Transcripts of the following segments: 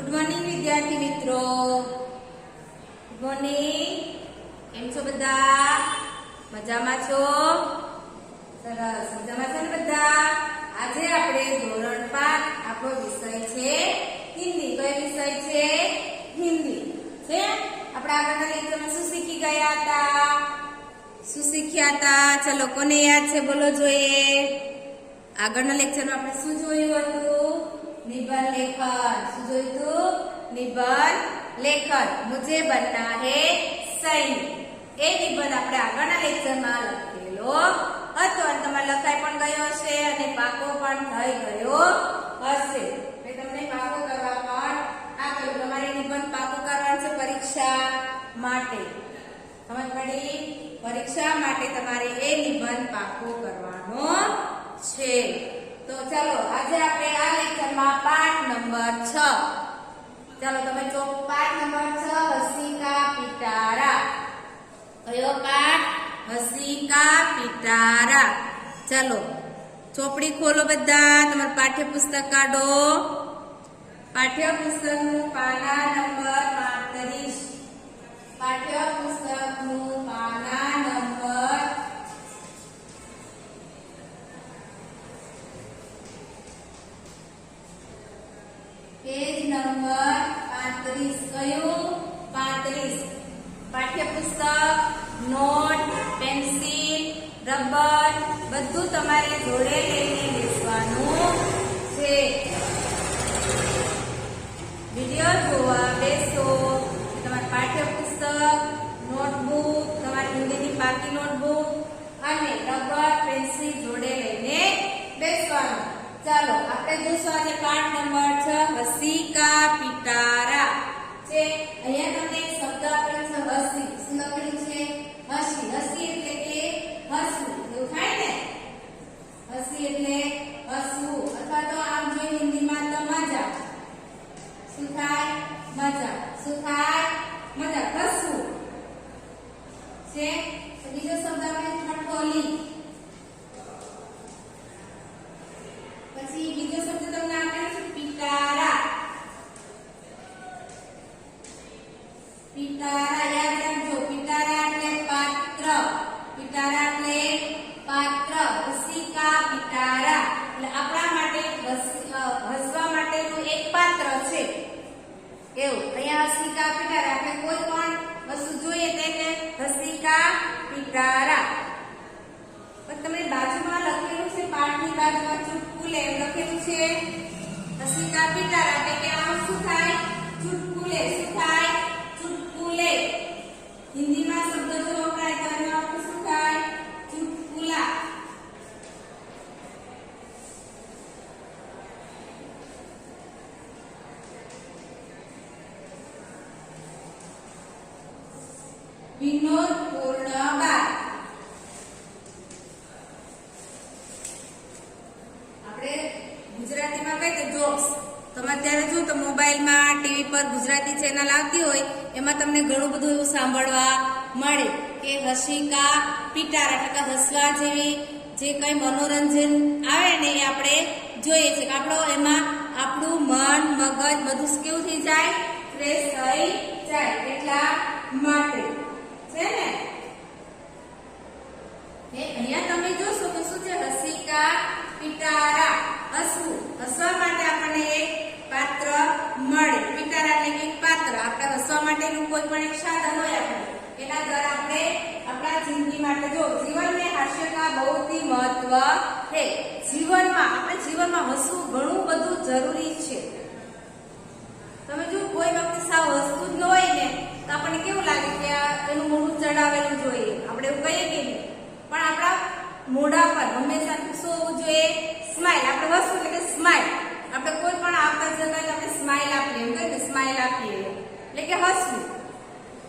Good morning विद्यार्थी मित्रों। Good morning. केम छो बधा? मजामां छो? सरस, मजामां छो ने बधा? આજે આપણે ધોરણ 5 આપણો વિષય છે હિન્દી। કયો વિષય છે? હિન્દી છે। આપણે આગળના લેક્ચરમાં શું શીખી ગયા હતા? શું શીખ્યા હતા? ચલો કોને યાદ છે બોલો જોઈએ। આગળના લેક્ચરમાં આપણે શું જોયું હતું? निबंध लेखन। શું જોયું હતું? નિબંધ લેખન। મુझे बनना है सैनिक। એ નિબંધ આપણે આગળના લેક્ચરમાં લખેલો હતો અને તમારે લખાઈ પણ ગયો હશે અને પાકો પણ થઈ ગયો હશે। મેં તમને પાકો કરવા પણ આપ્યું। તમારે નિબંધ પાકો કરવાનો છે પરીક્ષા માટે। સમજ પડી? પરીક્ષા માટે તમારે એ નિબંધ પાકો કરવાનો છે। तो चलो आज આપણે આ લેક્ચરમાં પાઠ નંબર 6। चलो તમે જો પાઠ નંબર 6 હસી કા પિટારા। કયો પાઠ? હસી કા પિટારા। चलो ચોપડી ખોલો બધા। તમારું પાઠ્યપુસ્તક કાઢો। પાઠ્યપુસ્તકનું પાના નંબર 35। પાઠ્યપુસ્તકનું પાના નંબર पेज नंबर 35। कयो? 35। पाठ्यपुस्तक, नोट, पेन्सिल, रबर બધું તમારે જોડે લઈને બેસવાનું છે। વિડિયો જોવા બેસો। તમારું પાઠ્યપુસ્તક, નોટબુક, તમારી હિન્દીની પાકી નોટબુક અને રબર, પેન્સિલ જોડે લઈને બેસવાનું। ચાલો આપણે જોઈશું આજે પાઠ નંબર 6 હસી કા પિટારા છે। અહીંયા તમને શબ્દ આપેલો છે હસી। શું લખેલું છે? હસી। હસી એટલે કે હસવું, એવું થાય ને? હસી એટલે હસવું અથવા તો આમ જોઈએ હિન્દીમાં તો મજાક। શું થાય? મજાક। શું થાય? મજાક, હસવું છે। તો બીજો શબ્દ આપણે ઠઠોલી। પછી બીજો શબ્દ તમને આપેલો છે પિટારા। પિટારા યાદ રાખજો। પિટારા એટલે પાત્ર। પિટારા એટલે પાત્ર। હસી કા પિટારા એટલે આપણા માટે હસવા માટેનું એક પાત્ર છે એવું। અહીંયા હસી કા પિટારા આપણે કોઈ પણ વસ્તુ જોઈએ તેને હસી કા પિટારા। પણ તમે બાજુમાં લખેલું છે પાઠની બાજુમાં ચુટકુલે એમ લખેલું છે હસી કા પિટારા એટલે કે આમ શું થાય? ચુટકુલે। શું થાય? ચુટકુલે। હિન્દીમાં શબ્દ જો વપરાય તો એનો અર્થ શું થાય? ચુટકુલા। વિનોદપૂર્ણ વાત। આપણે ગુજરાતીમાં કહીએ તો જોક્સ। તમે અત્યારે જો તો મોબાઈલમાં ટીવી પર ગુજરાતી ચેનલ આવતી હોય એમાં તમને ઘણું બધું એવું સાંભળવા મળે કે હસી કા પિટારા એટલે કે હસવા જેવી જે કઈ મનોરંજન આવે ને એ આપણે જોઈએ છે કે આપણો એમાં આપણું મન મગજ બધું કેવું થઈ જાય? ફ્રેશ થઈ જાય। એટલા માટે છે ને અહીંયા તમે જોશો કે શું છે? હસી કા પિટારા, હસવું। હસવા માટે આપણને એક પાત્ર મળે। પિટારા એટલે એક પાત્ર। આપણે હસવા માટેનું કોઈ પણ એક સાધન હોય આપણે એના દ્વારા આપણે આપણા જિંદગી માટે જો જીવન में हास्य का बहुत ही महत्व है। જીવનમાં આપણે જીવનમાં હસવું ઘણું બધું જરૂરી છે। તમે જો કોઈ વ્યક્તિ સાવ હસતું જ ન હોય ને તો આપણને કેવું લાગે કે એનું મોઢું ચડાવેલું જોઈએ, આપણે એવું કહીએ કે નહીં? પણ આપણા મોઢા પર હંમેશા શું હોવું જોઈએ? સ્માઈલ। આપણે હસવું એટલે કે સ્માઈલ। આપણે કોઈ પણ આવતા જગ્યાએ આપણે સ્માઈલ આપીએ, એમ કહે ને સ્માઈલ આપીએ એટલે કે હસવું।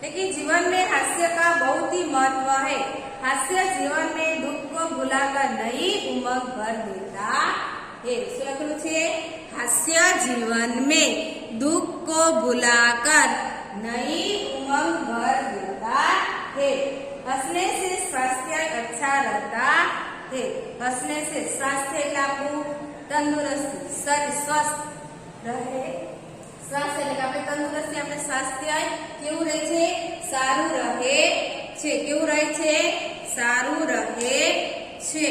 लेकिन जीवन में हास्य का बहुत ही महत्व है। हास्य जीवन में दुख को भुलाकर नई उमंग भर देता है। શું લખેલું છે? हास्य जीवन में दुख को भुलाकर नई उमंग भर देता है। हंसने से स्वास्थ्य अच्छा रहता है। हंसने से स्वास्थ्य એટલે આપણું તંદુરસ્તી, શરીર સ્વસ્થ રહે સ્વાસ્થ્ય એટલે કે આપણે તંદુરસ્તી, આપણે સ્વાસ્થ્ય કેવું રહે છે? સારું રહે છે. કેવું રહે છે? સારું રહે છે.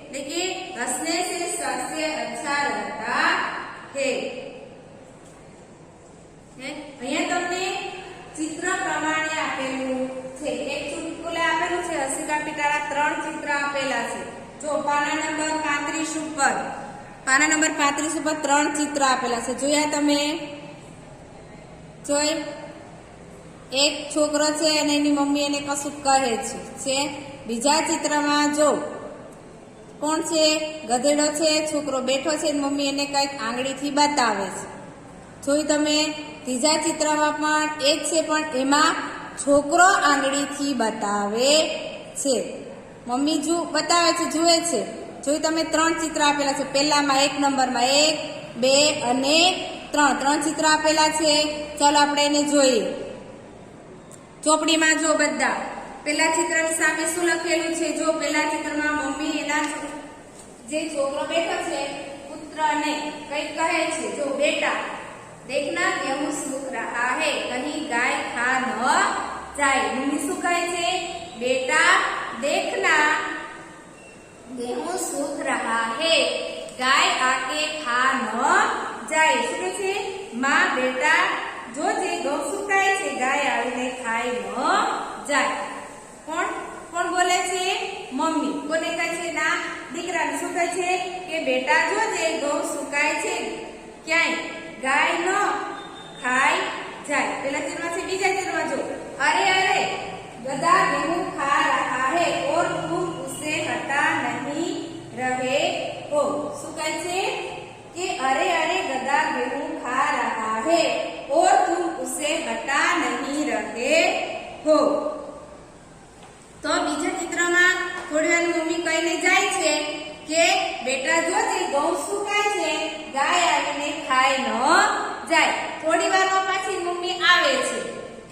એટલે કે હસને से स्वास्थ्य अच्छा रहता है. અહીંયા તમને ચિત્ર પ્રમાણે આપેલું છે. એક ચુટકુલે આપેલું છે, હસીકા પીટાળા 3 ચિત્ર આપેલા છે. જો પાના નંબર 35 ઉપર, પાના નંબર 35 ઉપર 3 ચિત્ર આપેલા છે. જોયા તમે? જોઈ? એક છોકરો છે અને એની મમ્મી એને કશું કહે છે. બીજા ચિત્રમાં જો કોણ છે? ગધેડો છે, છોકરો બેઠો છે, મમ્મી એને કઈક આંગળીથી બતાવે છે. જોયું તમે? ત્રીજા ચિત્રમાં પણ એક છે, પણ એમાં છોકરો આંગળીથી બતાવે છે, મમ્મી બતાવે છે, જુએ છે. જોયું તમે? 3 ચિત્ર આપેલા છે. પહેલામાં 1 નંબરમાં 1, 2 અને 3 ચિત્ર આપેલા છે. ચાલો આપણે એને જોઈએ. ચોપડીમાં જો બધા પેલા ચિત્રની સામે શું લખેલું છે? જો પેલા ચિત્રમાં મમ્મી એના જે છોકરો બેઠો છે પુત્રને કઈ કહે છે. જો બેટા देखना गेहूं सूख रहा है, कहीं गाय खा न जाए. मम्मी શું કહે છે? બેટા देखना गेहूं सूख रहा है, गाय आके खा न जाए. શું કહે છે? માં બેટા જોજે ઘઉં સુકાય છે, ગાય આવીને ખાઈ ન જાય. કોણ બોલે છે? મમ્મી. કોને કહે છે? ના દીકરાને. શું કહે છે? કે બેટા જોજે ઘઉં સુકાય છે, ક્યાંય गाय न खाई जाए. पहला चरण से बीजा चरण जो अरे अरे गधा गेहूं खा रहा है और तुम उसे हटा नहीं रहे हो. શું કહે છે? कि अरे अरे गधा गेहूं खा रहा है और तुम उसे हटा नहीं रहे हो. તો બીજા ચિત્રમાં થોડી વાર મમ્મી કહીને જાય છે કે બેટા જોજે ઘઉં સુકાય છે, ગાય આવીને ખાઈ ન જાય. થોડી વારમાં પાછી મમ્મી આવે છે.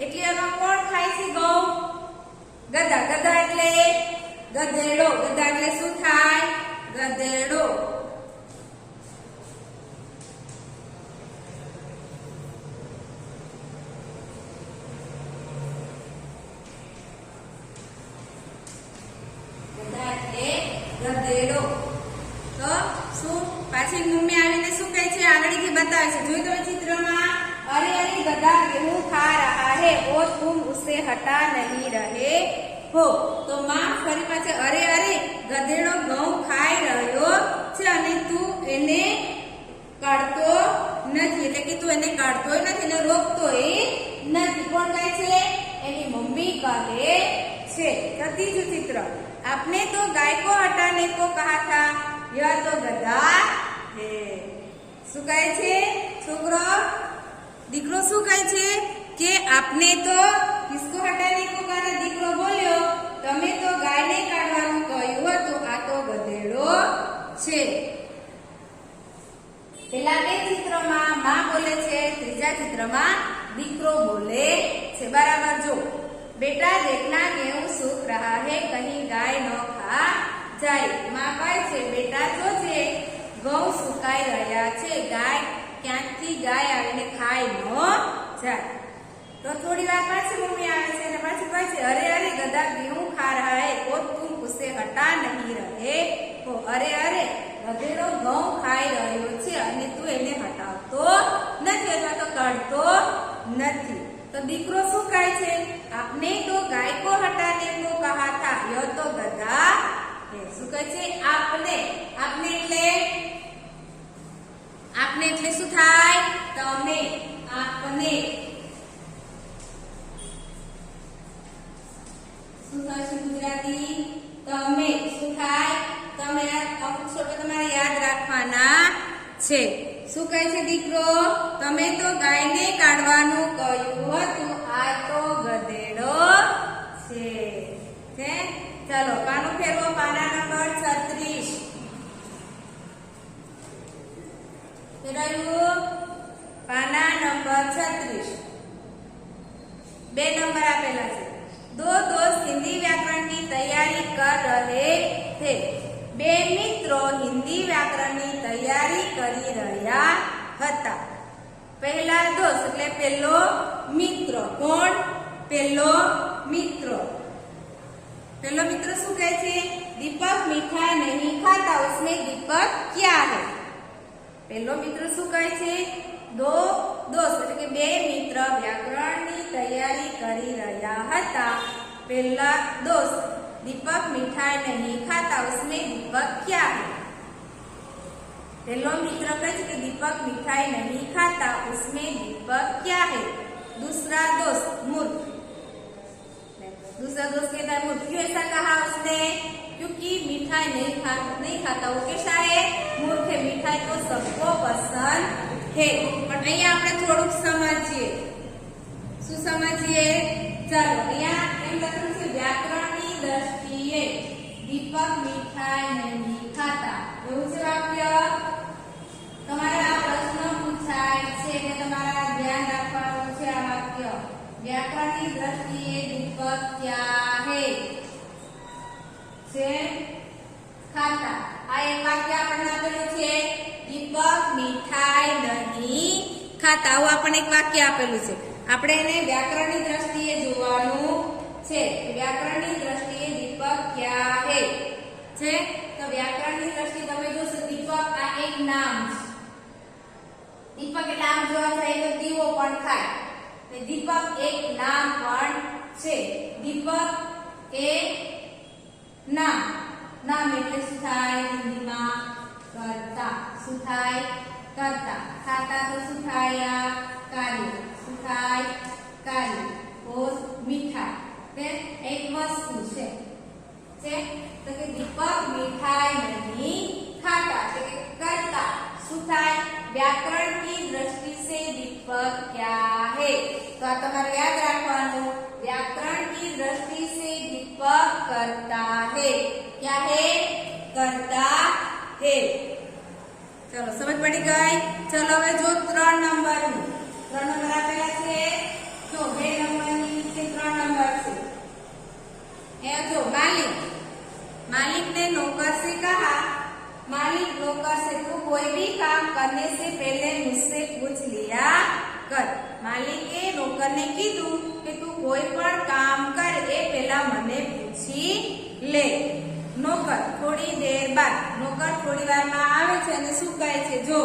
એટલે એમાં કોણ ખાય છે ઘઉં? ગધા. ગધા એટલે ગધેડો. ગધા એટલે શું થાય? ગધેડો. ગધા એટલે ગધેડો. તો શું પાછી મમ્મી આવીને શું કહે છે? આંગળીથી બતાવે છે. જોઈ તમે ચિત્રમાં? અરે અરે ગधा गेहूं खा रहा है और तुम उसे हटा नहीं रहे हो. તો માં ફરી પાછળ અરે અરે ગધેડો ઘઉં ખાઈ રહ્યો છે અને તું એને કાઢતો નથી. એટલે કે તું એને કાઢતોય નથી, એને રોકતોય નથી. કોણ કહે છે? એની મમ્મી કહે છે. ત્રીજું ચિત્ર आपने तो गाय को हटाने को कहा था, यह तो गधा है. શું કહે છે છોકરો? દીકરો શું કહે છે? કે આપને તો કિસકો હટાને કો કહા. દીકરો બોલ્યો તમે તો ગાયને કાઢવાનું કહ્યું હતું, આ તો ગધેડો છે. પેલા બે ચિત્રમાં માં બોલે છે, ત્રીજા ચિત્રમાં દીકરો બોલે છે. બરાબર. જો बेटा देखना गेहूं सूख रहा है, कहीं गाय न खा जाए. मां કહે છે બેટા જોજે ઘઉં સુકાઈ રહ્યા છે, ક્યાંકથી ગાય આવીને ખાઈ ન જાય. તો થોડી વાર પાછી મમ્મી આવે છે અને પાછી કહે છે અરે અરે ગधा गेहूं खा रहा है और तुम उसे हटा नहीं रहे हो. અરે અરે ગધેડો ઘઉં ખાઈ રહ્યો છે અને તું એને હટાવતો નથી અથવા તો કાઢતો નથી. तो દીકરો શું કહે છે? आपने तो गाय को हटाने को कहा था, यह तो गधा है. શું કહે છે? આપને. આપને એટલે શું થાય? તમે. આપને. શું થશે ગુજરાતી? તમે. શું થાય? તમે. અમુક શબ્દ તમારે યાદ રાખવાના છે. શું કહે છે દીકરો? તમે તો ગાયને કાઢવાનું કહ્યું હતું, આ તો ગધેડો છે. ચાલો પાનું ફેરવો. પાના નંબર 36 ફેરવ્યું. પાના નંબર 36 2 નંબર આપેલા છે. दो दोस्त हिंदी व्याकरण की तैयारी कर रहे थे. બે મિત્રો હિન્દી વ્યાકરણની તૈયારી કરી રહ્યા હતા. પહેલા દોસ્ત એટલે પહેલો મિત્ર. કોણ? પહેલો મિત્ર. પહેલો મિત્ર શું કહે છે? दीपक मिठाई नहीं खाता उसमें दीपक क्या है? પહેલો મિત્ર શું કહે છે? દો દોસ્ત એટલે કે બે મિત્ર વ્યાકરણની તૈયારી કરી રહ્યા હતા. પહેલા દોસ્ત दीपक मिठाई नहीं खाता उसमें दीपक क्या है? પહેલો મિત્ર કહે છે કે दीपक मिठाई नहीं खाता उसमें दीपक क्या है? दूसरा दोस्त मूर्ख. दूसरा दोस्त कहता है मूर्ख. क्यों ऐसा कहा उसने? क्योंकि मिठाई नहीं खाता वो कैसा है? मूर्ख है. मिठाई तो सबको पसंद है. પણ અહીંયા આપણે થોડુંક સમજીએ. શું સમજીએ? ચાલો અહીંયા એમ લખ્યું છે વ્યાકરણની દ્રષ્ટિએ દીપક મીઠાઈ નહીં ખાતા. એવું છે વાક્ય. તમારે આ પ્રશ્ન પૂછાય છે કે તમારે ધ્યાન રાખવાનું છે આ વાક્ય. व्याकरण की दृष्टि दीपक क्या है? खाता. आ एक वाक्य આપણને આપેલું છે દીપક મીઠાઈ નહીં ખાતા. આવું આપણને એક વાક્ય આપેલું છે. આપણે એને વ્યાકરણની દ્રષ્ટિએ જોવાનું છે. વ્યાકરણની દ્રષ્ટિએ દીપક ક્યા હે છે. તો વ્યાકરણની દ્રષ્ટિએ તમે જોશો દીપક આ એક નામ છે. દીપક એટલે આમ જોવા જાય તો દીવો પણ થાય. દીપક એક નામ પણ છે. દીપક એ નામ. નામ એટલે શું થાય? હિન્દીમાં કરતા. શું થાય? કરતા. ખાતા તો શું થાય? કાર્ય. શું થાય? કાર્ય. ઓર મીઠાઈ તે એક વસ્તુ છે. તો કે દીપક મીઠાઈ નહીં खाता. એટલે કે કરતા. શું થાય? व्याकरण की दृष्टि से दीपक क्या है? तो आ તમારે યાદ રાખવાનું. व्याकरण की दृष्टि से दीपक करता है. क्या है? करता है. चलो समझ पड़ी गई. चलो હવે જો 3 નંબર નું 3 નંબર આપેલા છે. જો 2 નંબર ની નીચે 3 નંબર છે. એ જો मालिक. मालिक ने नौकर से कहा मालिक नौकर से तू कोई भी काम करने से पहले मुझसे पूछ लिया कर. मालिके नौकर ने कीधु કે તું કોઈ પણ કામ કર એ પહેલા મને પૂછી લે. નોકર થોડી દેર બાદ. નોકર થોડી વારમાં આવે છે અને શું કહે છે? જો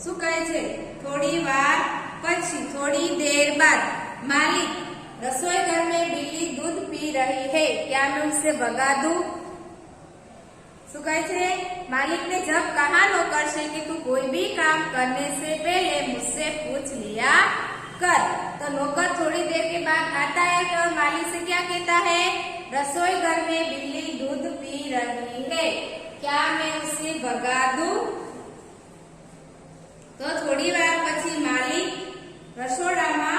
શું કહે છે? થોડી વાર પછી. થોડી देर बाद मालिक रसोई घर में बिल्ली दूध पी रही है क्या मैं उसे भगा दूं? શું કહે છે? मालिक ने जब कहा नौकर से कि तू कोई भी काम करने से पहले मुझसे पूछ लिया कर. तो नौकर थोड़ी देर के बाद आता है और मालिक से क्या कहता है? रसोई घर में बिल्ली दूध पी रही है क्या मैं उसे भगा दूं? तो थोड़ी वार પછી मालिक રસોડામાં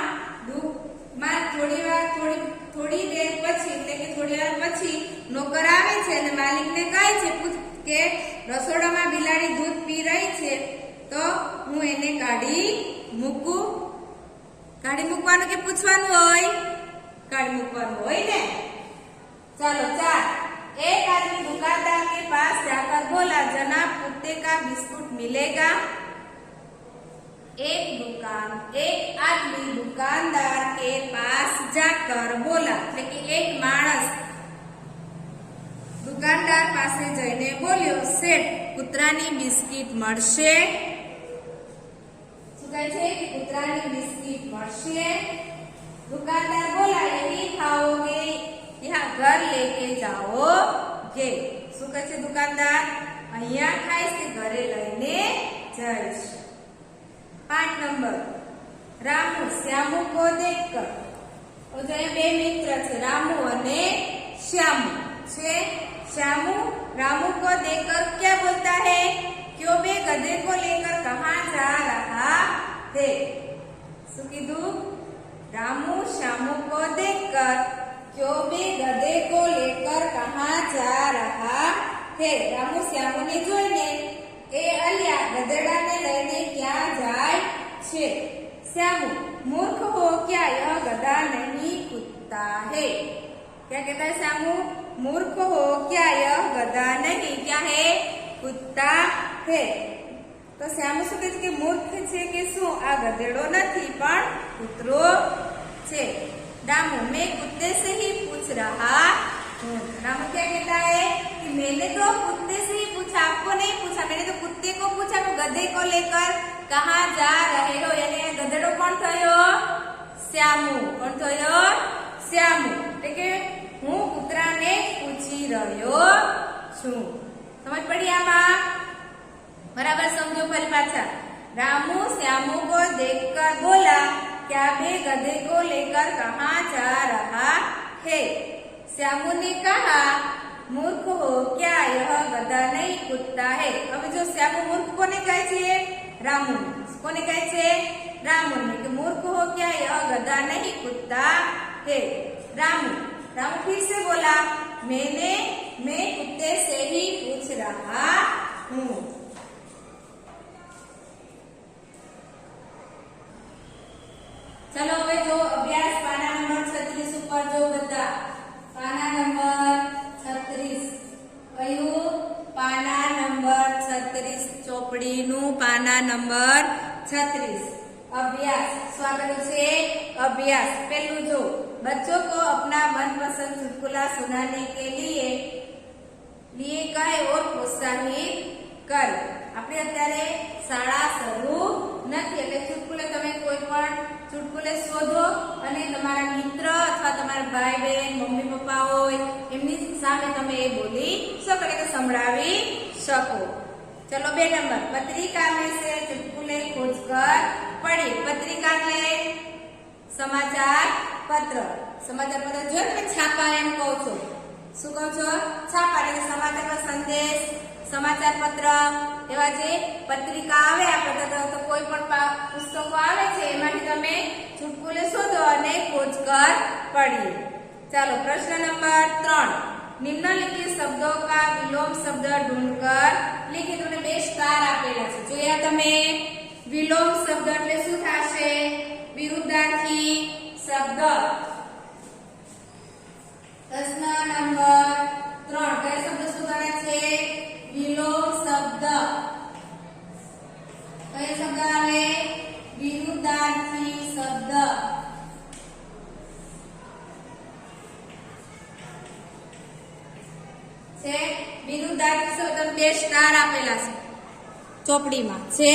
થોડી દેર પછી એટલે કે થોડી વાર પછી નોકર આવે છે અને માલિકને કહે છે કે રસોડામાં બિલાડી દૂધ પી રહી છે તો હું એને કાઢી મૂકું. કાઢી મૂકવાનું કે પૂછવાનું હોય? કાઢી મૂકવાનું હોય ને. चलो 4. एक आदमी दुकानदार के पास जाकर बोला जनाब कुत्ते का बिस्कुट मिलेगा? एक आदमी दुकानदार के पास जाकर बोला એટલે કે એક માણસ દુકાનદાર પાસે જઈને બોલ્યો શેઠ કૂતરાની બિસ્કિટ મળશે? શું કહે છે? કે કૂતરાની બિસ્કિટ મળશે. दुकानदार बोला यही खाओगे या घर लेके जाओगे? શું કહે છે દુકાનદાર? અહીંયા ખાઈશ કે ઘરે લઈને જઈશ. 5 નંબર रामू श्यामू को देखकर. तो जो બે મિત્ર છે रामू અને श्यामू છે. श्यामू रामू को देखकर क्या बोलता है? क्यों बे गधे को लेकर कहाँ जा रहा है? શું કીધું? रामू श्यामू को देखकर क्यों बे गधे को लेकर कहाँ जा रहा है? रामू श्यामू ने જોઈને એ અલ્યા ગધેડાને લઈને ક્યાં જાય છે? श्यामू मूर्ख हो क्या यह गधा नहीं कुत्ता है? क्या कहता है श्यामू? मूर्ख हो क्या यह गधा नहीं क्या है? कुत्ता है. તો શ્યામુ શું કહે છે કે મૂર્ખ છે કે શું? આ ગધેડો નથી પણ કૂતરો છે. रामू मैं कुत्ते से ही पूछ रहा हूँ. रामू क्या कहता है कि मैंने तो कुत्ते से ही पूछा, आपको नहीं पूछा, मैंने तो कुत्ते को पूछा. तो गधे को लेकर कहाँ जा रहे हो? यानी गधेडो कौन थयो? श्यामू. कौन थयो? श्यामू. એટલે કે હું કૂતરાને પૂછી રહ્યો છું. સમજ પડી આમાં? બરાબર સમજો ફરી પાછા. रामू श्यामू को देखकर बोला क्या बे गधे को लेकर कहाँ जा रहा है? श्यामू ने कहा मूर्ख हो क्या, यह गधा नहीं कुत्ता है. अब जो श्यामू मूर्ख कोने कहे छे? रामू. कोने कहे छे? रामू ने. कि मूर्ख हो क्या, यह गधा नहीं कुत्ता है. रामू. रामू फिर से बोला मैं कुत्ते से ही पूछ रहा हूँ. चलो હવે જો અભ્યાસ પાના નંબર 36 ઉપર જો બધા પાના નંબર 36 કયું? પાના નંબર 36 ચોપડીનું પાના નંબર 36 अभ्यास. स्वागत છે अभ्यास. पहलू जो बच्चों को अपना मनपसंद चुटकुला सुनाने के लिए कहे और प्रोत्साहित कर. આપણે અત્યારે શાળા શરૂ નથી એટલે ચુટકુલે તમે કોઈ પણ ચુટકુલે શોધો અને તમારા મિત્ર અથવા તમારા ભાઈ બહેન મમ્મી પપ્પા હોય એમની સામે તમે એ બોલી શકો એટલે કે સંભળાવી શકો. चलो 2 नंबर पत्रिका में से चुटकुले खोजकर पढ़िए. पत्रिका એટલે સમાચાર પત્ર. સમાચાર પત્ર જો તમે છાપા એમ કહો છો. શું કહો છો? છાપા એટલે સમાચાર સંદેશ સમાચાર પત્ર એવા જે પત્રિકા આવે આપણે તો કોઈ પણ પુસ્તકો આવે છે એમાંથી તમે ચુટકુલે શોધો અને खोज कर पढ़िए. चलो प्रश्न नंबर 3 निम्नलिखित शब्दों का विलोम शब्द ढूंढकर लिखिए. તમને 2 સ્ટાર આપેલા છે. જોયા તમે? વિલોમ શબ્દ એટલે શું થશે? વિરુદ્ધાર્થી શબ્દ. પ્રશ્ન નંબર 3 કયા શબ્દ શોધવાના છે? विलोम शब्द. कई शब्द आवे? विरुद्धार्थी शब्द. છે વિરુદ્ધાર્થી શબ્દ. 2 સ્ટાર આપેલા છે ચોપડીમાં છે.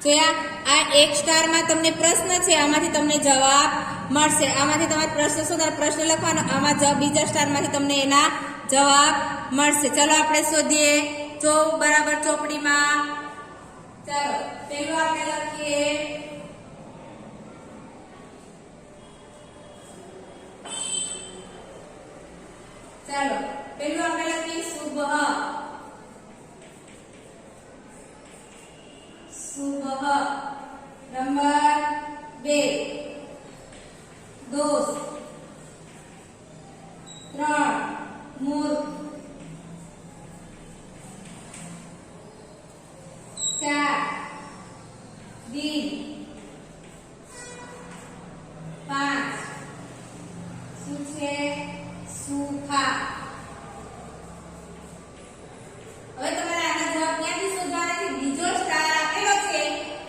જોયા? આ 1 સ્ટારમાં તમને પ્રશ્ન છે, આમાંથી તમને જવાબ મળશે. આમાંથી તમારે પ્રશ્ન શોધવાનો, પ્રશ્ન લખવાનો, આમાં બીજા સ્ટારમાંથી તમને એના જવાબ મળશે. ચલો આપણે શોધીએ. જો બરાબર ચોપડીમાં. ચાલો પહેલું આપણે લખીએ ચાલો પહેલું આપણે લખીએ સુબહ. सुबह. नंबर 2 दोस्त. 3 मूर्ख. 4 दिन. 5 શું છે? સુખા. હવે તમારે આના જવાબ ક્યાંથી શોધવાના છે? બીજો સ્ટાર આપેલો છે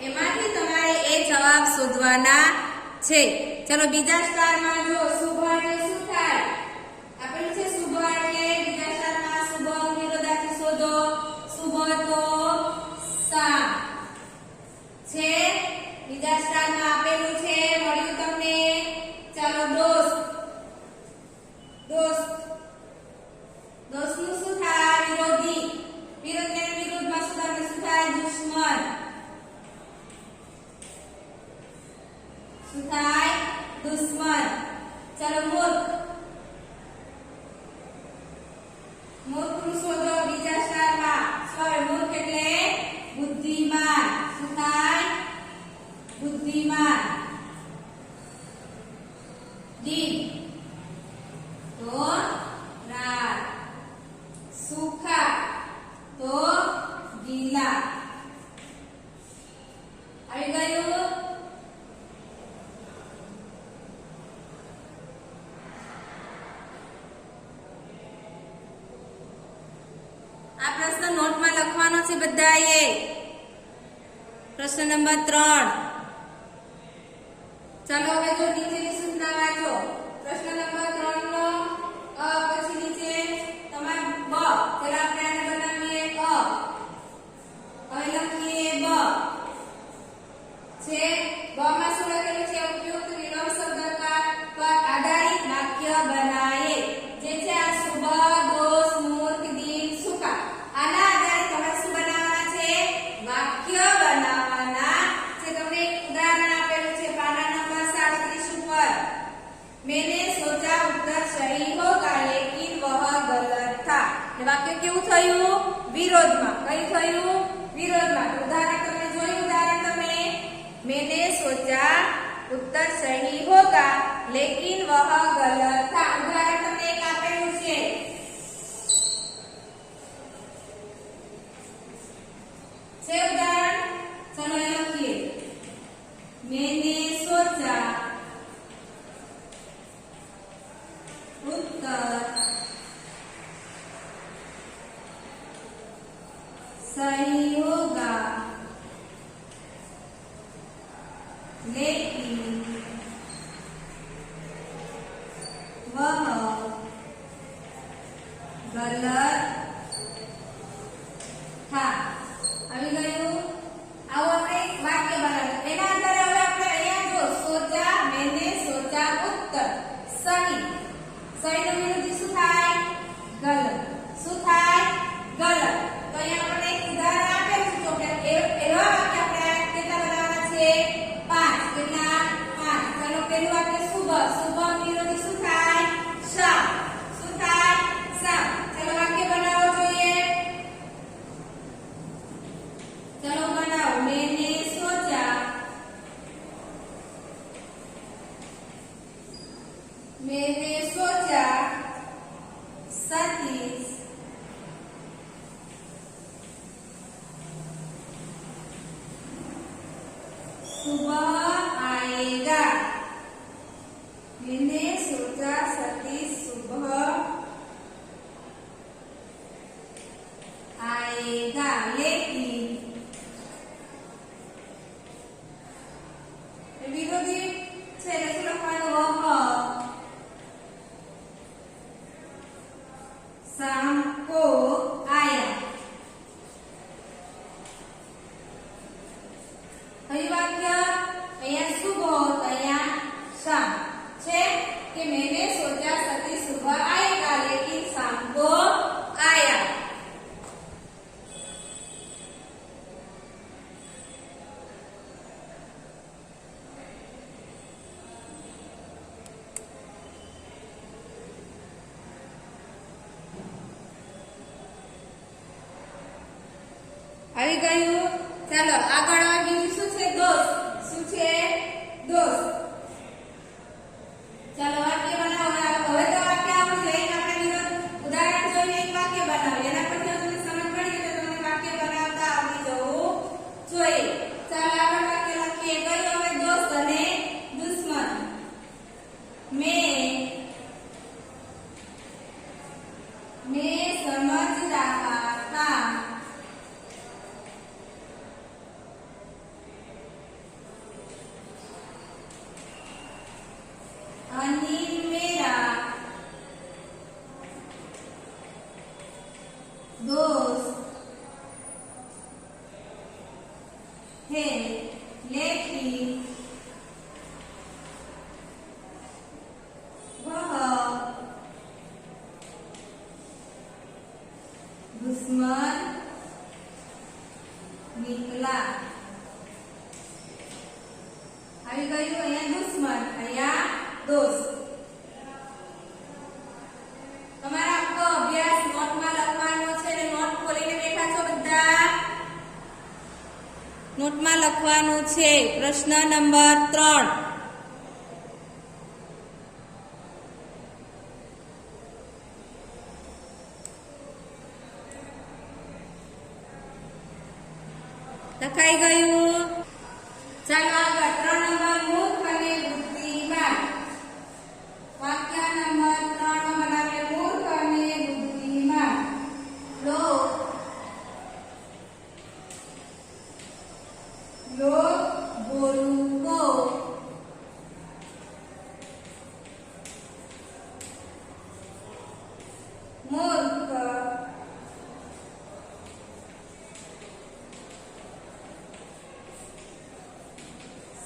એમાંથી તમારે એ જવાબ શોધવાના છે. ચલો બીજા સ્ટારમાં જો શુભ એટલે શું થાય? આપેલું છે શુભ એટલે બીજા સ્ટારમાં શુભ વિરોધાર્થી શોધો. શુભ તો શામ છે. બીજા સ્ટારમાં આપેલું છે મળ્યું તમને. ચાલો દોસ્ત. દોસ્ત. દોસ્તનું શું થાય? વિરોધી. વિરોધને વિરોધમાં શું થાય? શું થાય? દુશ્મન. શું થાય? દુશ્મન. ચાલો મૂર્ખ. મૂર્ખનું શોધો બીજા સ્ટારમાં. સોરી મૂર્ખ એટલે બુદ્ધિમાન. શું થાય? બુદ્ધિમાન. दिन तो रात. सूखा तो गीला. આવી ગયું? આ પ્રશ્ન નોટમાં લખવાનો છે બધાએ. प्रश्न नंबर 3 चलो હવે જો નીચેની સૂચના વાંચો પ્રશ્ન નંબર 3 નો પછી નીચે તમારે બ પેલા આપણે આને બનાવીએ હવે લખીએ બ છે બ માં શું લખેલું છે ઉપયુક્ત વિલોમ શબ્દ પર આધારિત વાક્ય બનાયે જે છે આ શુભ દોષ મૂર્ખ દિન સુકા આના આધારે તમારે શું બનાવવાના છે વાક્ય બનાવવાના છે તમને એક ઉદાહરણ આપેલું છે પાના નંબર 37 ઉપર मैंने सोचा उत्तर सही होगा लेकिन वह गलत था ये वाक्य केवुं थयुं विरोधમાં કઈ થયું વિરોધમાં ઉદાહરણ તમે જોયું ઉદાહરણ તમે मैंने सोचा उत्तर सही होगा लेकिन वह गलत था उदाहरण તમને એક આપેલું છે उदाहरण चलो लखिए मैंने सोचा उत्तर सही होगा लेकिन वह गलत था આવી ગયું આવો આપણે એક વાક્ય બનાવ્યું એના આધારે હવે આપણે અહીંયા જો સોચા મેને સોચા ઉત્તર સહી સહીનું વિરુદ્ધ શું થાય ગલત શું થાય ગલત તો અહીંયા આપણે એક ઉદાહરણ આપેલું છે તો કે એવા વાક્ય આપણે કેટલા બનાવવાના છે 5 કેટલા 5 ચાલો પહેલું વાક્ય શુભ શુભ વિરુદ્ધ શું થાય શામ શું થાય શામ ચાલો વાક્ય બનાવો જોઈએ चलो बनाओ मैंने सोचा सतीश सुबह आएगा मैंने सोचा सतीश सुबह आएगा लेकिन विरोधी છે એટલે શું લખવાનું વહ शाम को आया कई वाक्य અહીંયા શુભ હોત અહીંયા शाम છે कि मैंने सोचा सतीश सुबह आएगा लेकिन शाम को आया આવી ગયું ચાલો આગળ બીજું શું છે દોષ શું છે દોષ ચાલો વાક્ય બનાવો હવે તો વાક્ય આવડું છે એક આપણે વિરોધ ઉદાહરણ જોઈને એક વાક્ય બનાવીએ એના પરથી તમને સમજ પડી ગઈ તો તમને વાક્ય બનાવતા આવડી જવું જોઈએ ચાલો આગળ વાક્ય લખીએ કયું હવે દોસ્ત અને દુશ્મન मैं समझ रहा था अनिल मेरा दोस्त है लेकिन वह दुश्मन निकला આવી ગયું અહીંયા દુશ્મન અહીંયા दोस्त તમારા આખો અભ્યાસ નોટમાં લખવાનો છે ને નોટ ખોલીને બેઠા છો બધા નોટમાં લખવાનું છે પ્રશ્ન નંબર 3 લખાઈ ગયું ચાલો આગળ 3 નંબર મૂર્ખ અને બુદ્ધિમાન वाक्य नंबर 3 में बनावे मूर्ख અને बुद्धिमान लोग લો બોલું કો મૂર્ખ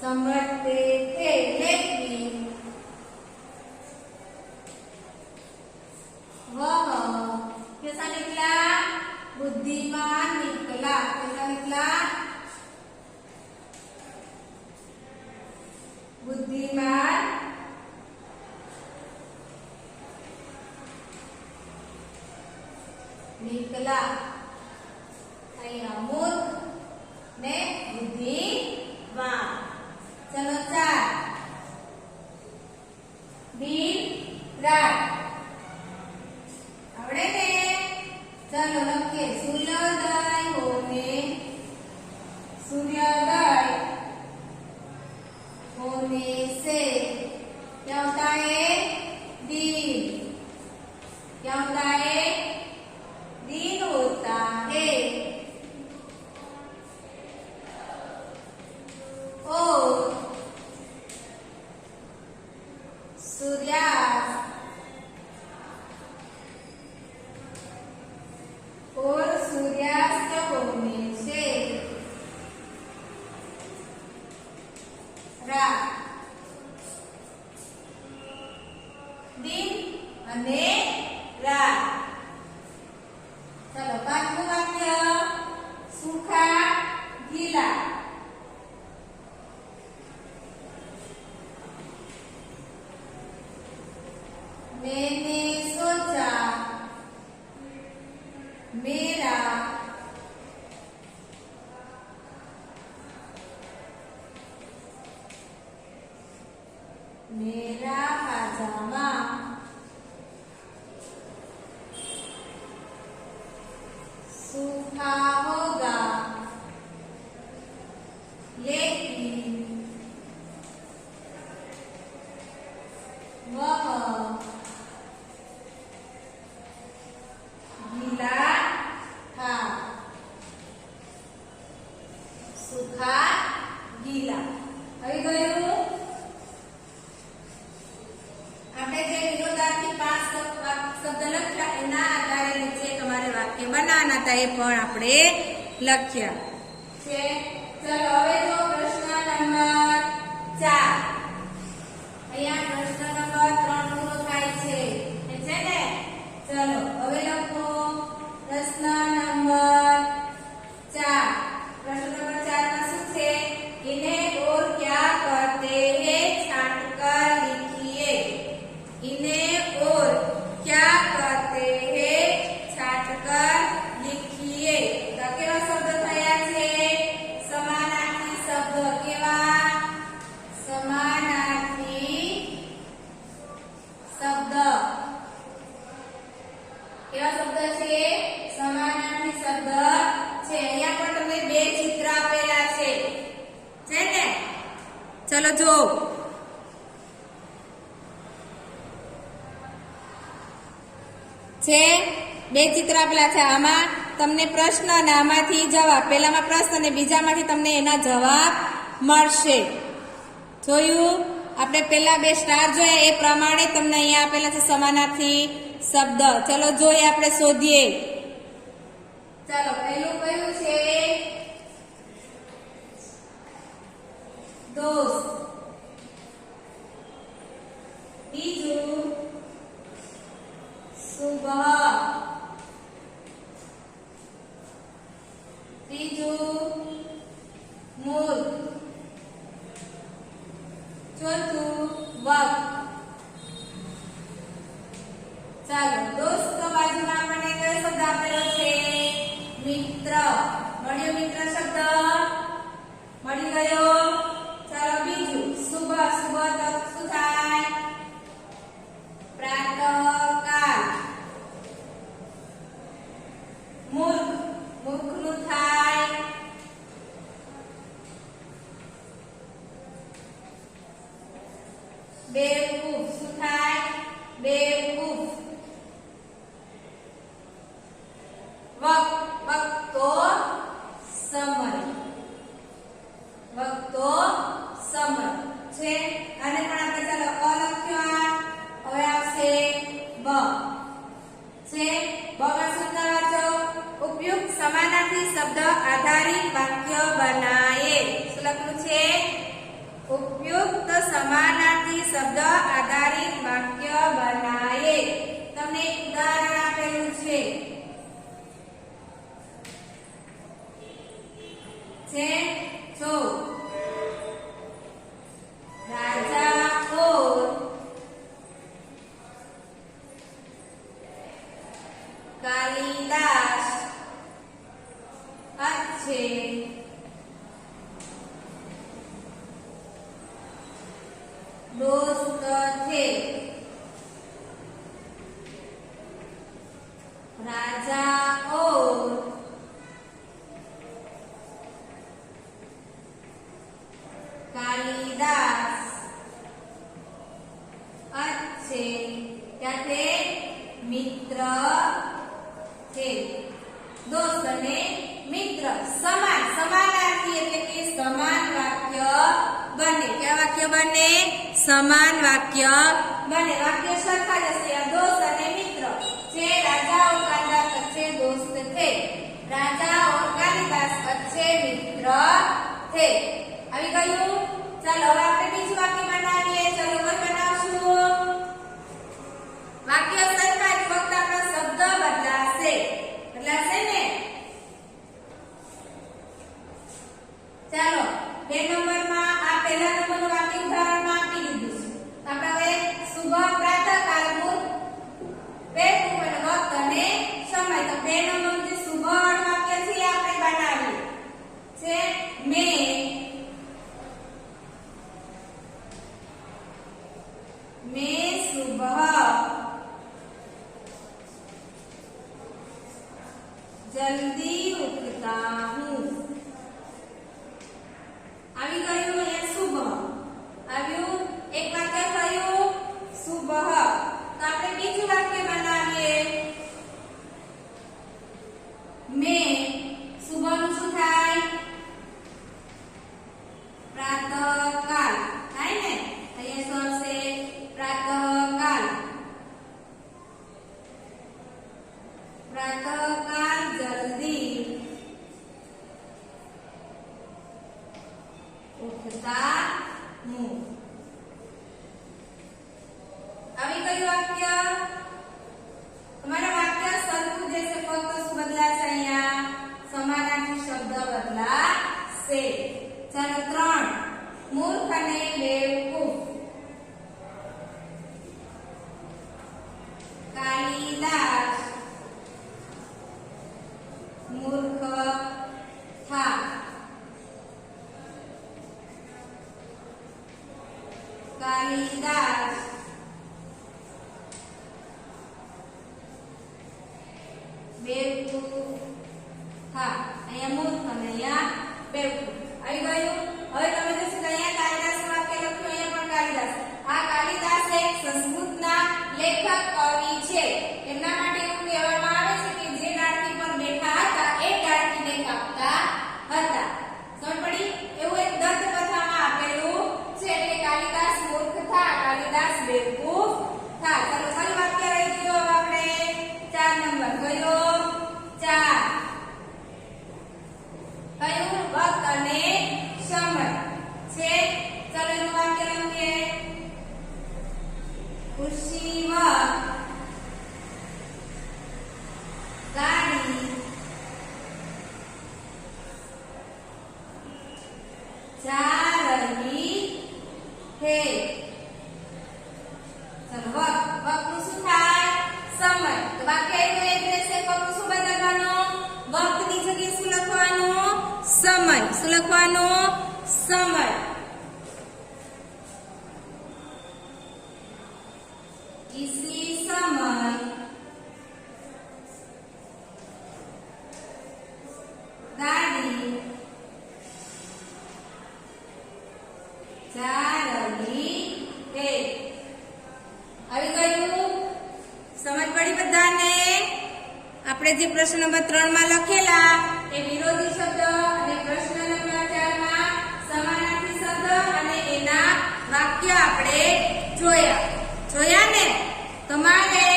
समझते थे लेकिन वह कैसा निकला बुद्धिमान निकला कैसा निकला बुद्धिमान निकला मूर्ख ने बुद्धिमान चलो 4 विराट आवड़े ने चलो लखिए सूर्योदय होने से क्या होता है दिन क्या होता है दिन होता है और सूर्यास्त होने से रात दिन અને રાત ચલો 5મું વાક્ય સુખા ગીલા मैंने सोचा मेरा पाजामा सूखा होगा लेकिन वह गीला था सूखा गीला આવી ગયું આપણે જે વિરોધાર્થી 5 શબ્દ લખ્યા એના આધારે નીચે તમારે વાક્ય બનાવવાના હતા એ પણ આપણે લખ્યા છે ચલો હવે જો પ્રશ્ન નંબર 4 અહીંયા પ્રશ્ન નંબર 3 પૂરો થાય છે એ છે ને ચલો હવે લખો પ્રશ્ન નંબર 4 प्रश्न नंबर 4 में શું છે इन्हें और क्या करते हैं छांट कर लिखिए इन्हें और क्या करते हैं छांट कर लिखिए तो केवा शब्द थया छे समानार्थी शब्द केवा समानार्थी शब्द केवा शब्द छे समानार्थी शब्द छे અહીંયા પણ તમને બે ચિત્ર આપેલા છે ને ચલો જો છે બે ચિત્ર આપેલા છે આમાં તમને પ્રશ્ન અને આમાંથી જવાબ પહેલામાં પ્રશ્ન અને બીજામાંથી તમને એના જવાબ મળશે જોયું આપણે પહેલા બે સ્ટાર જોયા એ પ્રમાણે તમને અહીંયા આપેલા છે સમાનાર્થી શબ્દ ચલો જોઈએ આપણે શોધીએ ચાલો પહેલું કયું છે दोस्त बीजू सुबह तीजू मूर्ख चौथू वक्त ચાલો દોસ્ત બાજુમાં આપણને કયો શબ્દ આપેલો છે મિત્ર મળ્યો મિત્ર શબ્દ મળી ગયો ચાલો બીજું સુબહ સુબહ તો શું થાય પ્રાતઃકાલ મૂર્ખ મૂર્ખનું થાય બેવકૂફ શું થાય બેવકૂફ વક્ત વક્ત તો સમય राजा और कालिदास अच्छे दोस्त थे। राजा और कालिदास अच्छे क्या थे? मित्र थे। दोस्त ने मित्र समान समानार्थी એટલે કે સમાન વાક્ય બને। क्या વાક્ય બને? સમાન વાક્ય બને। વાક્ય સરખા જ હશે। दोस्त અને મિત્ર છે। राजा और कालिदास अच्छे दोस्त थे। राजा और कालिदास अच्छे मित्र थे। આવી ગયું। ચાલો હવે આપણે બીજું વાક્ય બનાવીએ। ચાલો કોઈ બનાવશું? વાક્ય સરખા જ, ફક્ત આપણા શબ્દ બદલાશે ને? ચાલો 2 નંબરમાં આ પહેલા નંબરનું વાક્ય ઉદાહરણમાં આપી દીધું છે। આપણે હવે શુભ પ્રાતઃકાળ મૂર્ખ બેઠું અને વક્ત અને સમય। તો 2 નંબરનું જે શુભ વાક્ય છે એ આપણે બનાવીએ છે। मैं सुबह जल्दी उठता हूँ। આવી ગયું એ શુભ આવ્યું। એક વાક્ય થયું શુભ। તો આપણે બીજું વાક્ય બનાવીએ। मैं શુભ નું શું થાય? પ્રાતઃકાળ થાય ને? અહીંયા સરસે प्रातःकाल। प्रातःकाल जल्दी उठता हूँ। अभी कई वाक्य हमारा वाक्य सरखું जैसे फक्त શું બદલાશે? અહીંયા સમાનાર્થી શબ્દ બદલાશે। ચાલો 3 મૂર્ખ અને બેવકૂફ। कालिदास मूर्ख था। कालिदास बेवकूफ था। અહીંયા મૂર્ખ અને અહીંયા બેવકૂફ આવી ગયું। હવે તમે જોશો કે અહીંયા કાલિદાસ વાક્ય લખ્યું, અહીંયા પણ કાલિદાસ। આ કાલિદાસ એક સંસ્કૃતના લેખક કવિ છે। એમના માટે એવું કહેવામાં આવે છે કે જે ડાળખી પર બેઠા હતા એ ડાળખીને કાપતા હતા। સમજ પડી? એવું એક દત્ત કથામાં આપેલું છે। એટલે કાલિદાસ મૂર્ખ था, કાલિદાસ બેવકૂફ था। ચાલો ફરી વાક્ય રહી ગયો। હવે આપણે 4 નંબર કયો? 4 કયું? વક્ત અને સમય છે। ચાલો એનું વાક્ય લખીએ। उसी वक्त गाड़ी जा रही है। चलो वक्त નું શું થાય? સમય। તો વાક્ય આવ્યું એક રહેશે, ફક્ત શું બદલવાનું? વક્તની જગ્યાએ શું લખવાનું? સમય। શું લખવાનું? સમય। इसी समय गाड़ी जा रही है। આવી ગયું? સમજ પડી બધાને? આપણે જે પ્રશ્ન નંબર 3 માં લખેલા એ વિરોધી શબ્દ અને પ્રશ્ન નંબર 4 માં સમાનાર્થી શબ્દ અને એના વાક્ય આપણે જોયા ને? તમારે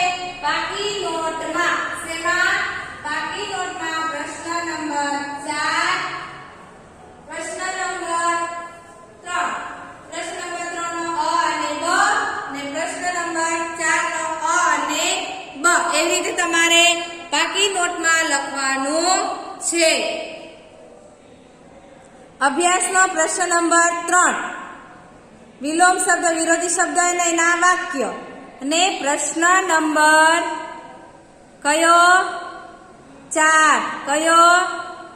બાકી નોટમાં બાકી નોટમાં પ્રશ્ન નંબર 4 પ્રશ્ન નંબર 3 પ્રશ્ન નંબર 3 નો અ અને બ ને પ્રશ્ન નંબર 4 નો અ અને બ એવી રીતે તમારે બાકી નોટમાં લખવાનું છે। અભ્યાસનો પ્રશ્ન નંબર 3 વિલોમ શબ્દ વિરોધી શબ્દ અને એના વાક્ય અને પ્રશ્ન નંબર કયો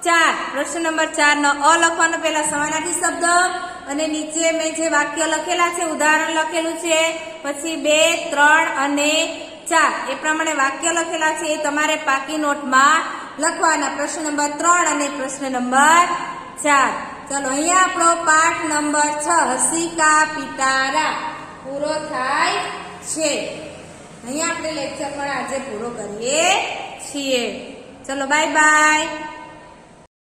4 પ્રશ્ન નંબર 4 નો અ લખવાનો પહેલા સમાનાર્થી શબ્દ અને નીચે મેં જે વાક્ય લખેલા છે ઉદાહરણ લખેલું છે પછી 2 3 અને 4 એ પ્રમાણે વાક્ય લખેલા છે એ તમારે પાકી નોટમાં લખવાના પ્રશ્ન નંબર 3 અને પ્રશ્ન નંબર 4 ચલો અહીંયા આપણો પાઠ નંબર 6 હસીકા પિટારા પૂરો થાય છે અહીંયા આપણે લેક્ચર પણ આજે પૂરો કરીએ છીએ ચલો બાય બાય